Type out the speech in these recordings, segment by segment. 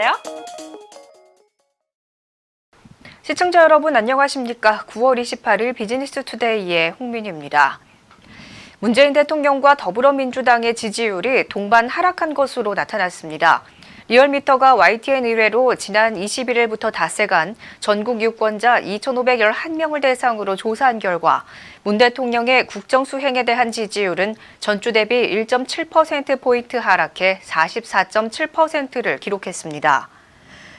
주세요. 시청자 여러분 안녕하십니까? 9월 28일 비즈니스 투데이의 홍민희입니다. 문재인 대통령과 더불어민주당의 지지율이 동반 하락한 것으로 나타났습니다. 리얼미터가 YTN 의뢰로 지난 21일부터 닷새간 전국 유권자 2,511명을 대상으로 조사한 결과 문 대통령의 국정수행에 대한 지지율은 전주 대비 1.7%포인트 하락해 44.7%를 기록했습니다.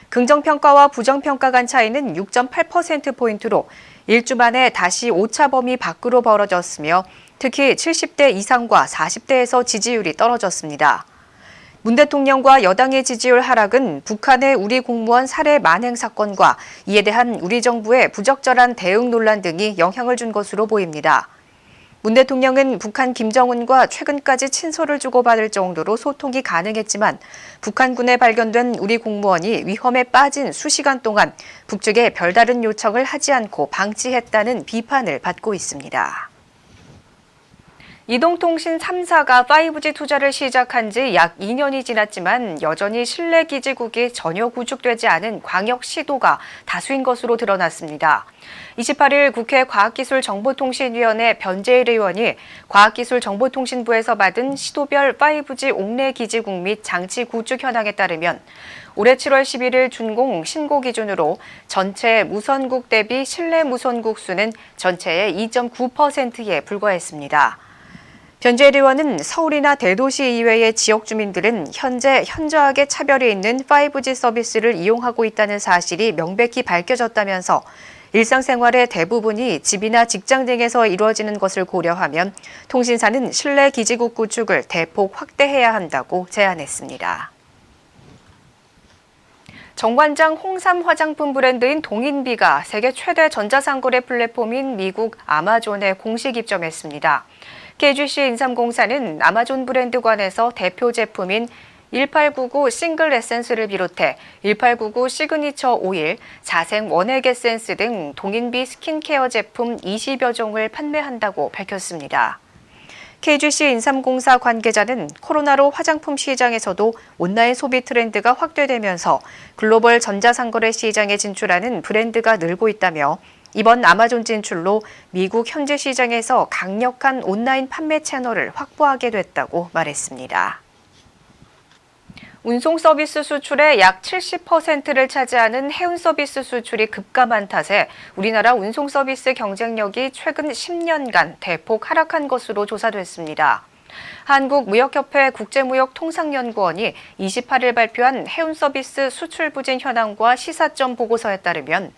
긍정평가와 부정평가 간 차이는 6.8%포인트로 1주 만에 다시 오차범위 밖으로 벌어졌으며 특히 70대 이상과 40대에서 지지율이 떨어졌습니다. 문 대통령과 여당의 지지율 하락은 북한의 우리 공무원 살해 만행 사건과 이에 대한 우리 정부의 부적절한 대응 논란 등이 영향을 준 것으로 보입니다. 문 대통령은 북한 김정은과 최근까지 친서를 주고받을 정도로 소통이 가능했지만 북한군에 발견된 우리 공무원이 위험에 빠진 수시간 동안 북측에 별다른 요청을 하지 않고 방치했다는 비판을 받고 있습니다. 이동통신 3사가 5G 투자를 시작한 지 약 2년이 지났지만 여전히 신뢰기지국이 전혀 구축되지 않은 광역시도가 다수인 것으로 드러났습니다. 28일 국회 과학기술정보통신위원회 변재일 의원이 과학기술정보통신부에서 받은 시도별 5G 옥내 기지국 및 장치 구축 현황에 따르면 올해 7월 11일 준공 신고 기준으로 전체 무선국 대비 실내 무선국 수는 전체의 2.9%에 불과했습니다. 변재일 의원은 서울이나 대도시 이외의 지역 주민들은 현재 현저하게 차별이 있는 5G 서비스를 이용하고 있다는 사실이 명백히 밝혀졌다면서 일상생활의 대부분이 집이나 직장 등에서 이루어지는 것을 고려하면 통신사는 실내 기지국 구축을 대폭 확대해야 한다고 제안했습니다. 정관장 홍삼 화장품 브랜드인 동인비가 세계 최대 전자상거래 플랫폼인 미국 아마존에 공식 입점했습니다. KGC 인삼공사는 아마존 브랜드관에서 대표 제품인 1899 싱글 에센스를 비롯해 1899 시그니처 오일, 자생 원액 에센스 등 동인비 스킨케어 제품 20여 종을 판매한다고 밝혔습니다. KGC 인삼공사 관계자는 코로나로 화장품 시장에서도 온라인 소비 트렌드가 확대되면서 글로벌 전자상거래 시장에 진출하는 브랜드가 늘고 있다며 이번 아마존 진출로 미국 현지 시장에서 강력한 온라인 판매 채널을 확보하게 됐다고 말했습니다. 운송 서비스 수출의 약 70%를 차지하는 해운 서비스 수출이 급감한 탓에 우리나라 운송 서비스 경쟁력이 최근 10년간 대폭 하락한 것으로 조사됐습니다. 한국무역협회 국제무역통상연구원이 28일 발표한 해운 서비스 수출 부진 현황과 시사점 보고서에 따르면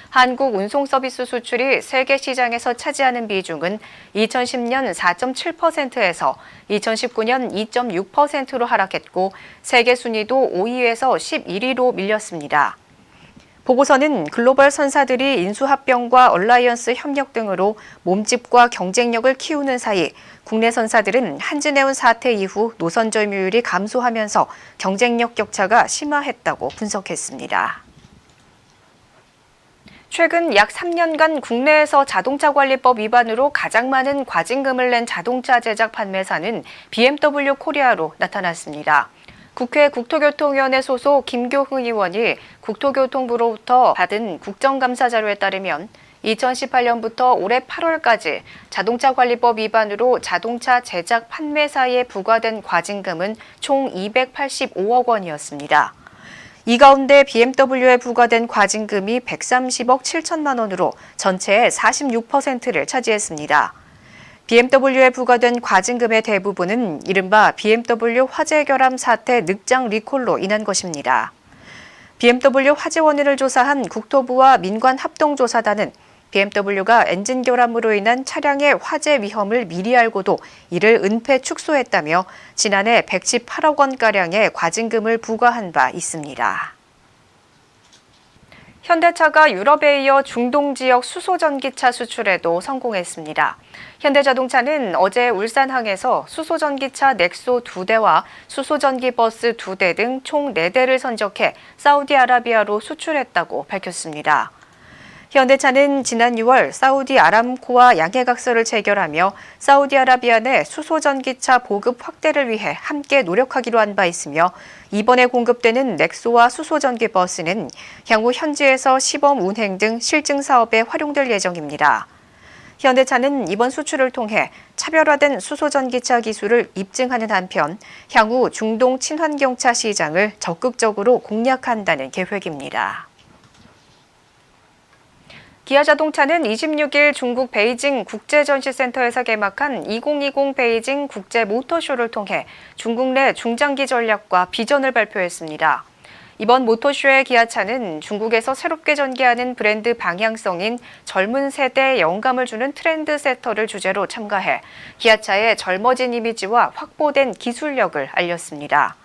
한국 운송 서비스 수출이 세계 시장에서 차지하는 비중은 2010년 4.7%에서 2019년 2.6%로 하락했고 세계 순위도 5위에서 11위로 밀렸습니다. 보고서는 글로벌 선사들이 인수합병과 얼라이언스 협력 등으로 몸집과 경쟁력을 키우는 사이 국내 선사들은 한진해운 사태 이후 노선 점유율이 감소하면서 경쟁력 격차가 심화했다고 분석했습니다. 최근 약 3년간 국내에서 자동차 관리법 위반으로 가장 많은 과징금을 낸 자동차 제작 판매사는 BMW 코리아로 나타났습니다. 국회 국토교통위원회 소속 김교흥 의원이 국토교통부로부터 받은 국정감사 자료에 따르면 2018년부터 올해 8월까지 자동차 관리법 위반으로 자동차 제작 판매사에 부과된 과징금은 총 285억 원이었습니다. 이 가운데 BMW에 부과된 과징금이 130억 7천만 원으로 전체의 46%를 차지했습니다. BMW에 부과된 과징금의 대부분은 이른바 BMW 화재 결함 사태 늑장 리콜로 인한 것입니다. BMW 화재 원인을 조사한 국토부와 민관합동조사단은 BMW가 엔진 결함으로 인한 차량의 화재 위험을 미리 알고도 이를 은폐 축소했다며 지난해 118억 원가량의 과징금을 부과한 바 있습니다. 현대차가 유럽에 이어 중동 지역 수소전기차 수출에도 성공했습니다. 현대자동차는 어제 울산항에서 수소전기차 넥소 2대와 수소전기버스 2대 등 총 4대를 선적해 사우디아라비아로 수출했다고 밝혔습니다. 현대차는 지난 6월 사우디 아람코와 양해각서를 체결하며 사우디아라비아 내 수소전기차 보급 확대를 위해 함께 노력하기로 한 바 있으며 이번에 공급되는 넥소와 수소전기버스는 향후 현지에서 시범 운행 등 실증 사업에 활용될 예정입니다. 현대차는 이번 수출을 통해 차별화된 수소전기차 기술을 입증하는 한편 향후 중동 친환경차 시장을 적극적으로 공략한다는 계획입니다. 기아자동차는 26일 중국 베이징 국제전시센터에서 개막한 2020 베이징 국제모터쇼를 통해 중국 내 중장기 전략과 비전을 발표했습니다. 이번 모터쇼의 기아차는 중국에서 새롭게 전개하는 브랜드 방향성인 젊은 세대에 영감을 주는 트렌드세터를 주제로 참가해 기아차의 젊어진 이미지와 확보된 기술력을 알렸습니다.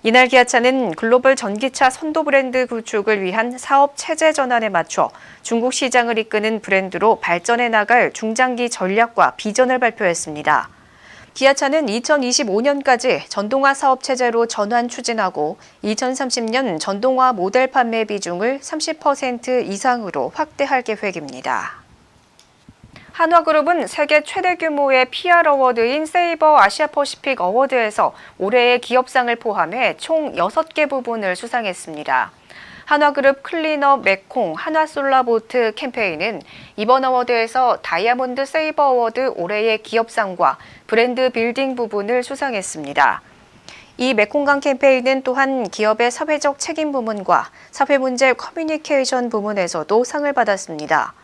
이날 기아차는 글로벌 전기차 선도 브랜드 구축을 위한 사업 체제 전환에 맞춰 중국 시장을 이끄는 브랜드로 발전해 나갈 중장기 전략과 비전을 발표했습니다. 기아차는 2025년까지 전동화 사업 체제로 전환 추진하고 2030년 전동화 모델 판매 비중을 30% 이상으로 확대할 계획입니다. 한화그룹은 세계 최대 규모의 PR 어워드인 세이버 아시아퍼시픽 어워드에서 올해의 기업상을 포함해 총 6개 부분을 수상했습니다. 한화그룹 클린업 메콩 한화솔라보트 캠페인은 이번 어워드에서 다이아몬드 세이버 어워드 올해의 기업상과 브랜드 빌딩 부분을 수상했습니다. 이 메콩강 캠페인은 또한 기업의 사회적 책임 부문과 사회문제 커뮤니케이션 부문에서도 상을 받았습니다.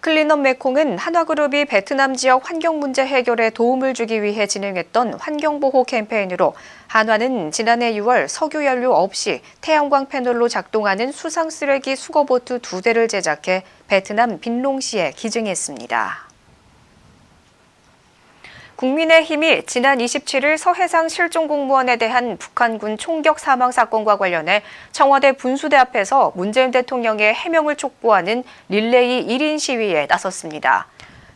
클린업 메콩은 한화그룹이 베트남 지역 환경 문제 해결에 도움을 주기 위해 진행했던 환경보호 캠페인으로 한화는 지난해 6월 석유 연료 없이 태양광 패널로 작동하는 수상 쓰레기 수거보트 2대를 제작해 베트남 빈롱시에 기증했습니다. 국민의힘이 지난 27일 서해상 실종 공무원에 대한 북한군 총격 사망 사건과 관련해 청와대 분수대 앞에서 문재인 대통령의 해명을 촉구하는 릴레이 1인 시위에 나섰습니다.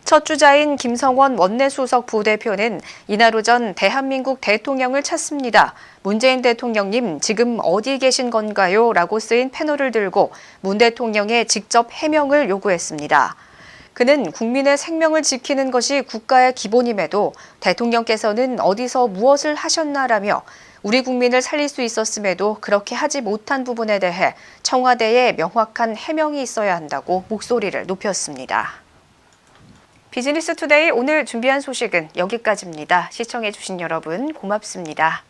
첫 주자인 김성원 원내수석 부대표는 이날 오전 대한민국 대통령을 찾습니다. 문재인 대통령님 지금 어디 계신 건가요? 라고 쓰인 패널을 들고 문 대통령의 직접 해명을 요구했습니다. 그는 국민의 생명을 지키는 것이 국가의 기본임에도 대통령께서는 어디서 무엇을 하셨나라며 우리 국민을 살릴 수 있었음에도 그렇게 하지 못한 부분에 대해 청와대에 명확한 해명이 있어야 한다고 목소리를 높였습니다. 비즈니스 투데이 오늘 준비한 소식은 여기까지입니다. 시청해주신 여러분 고맙습니다.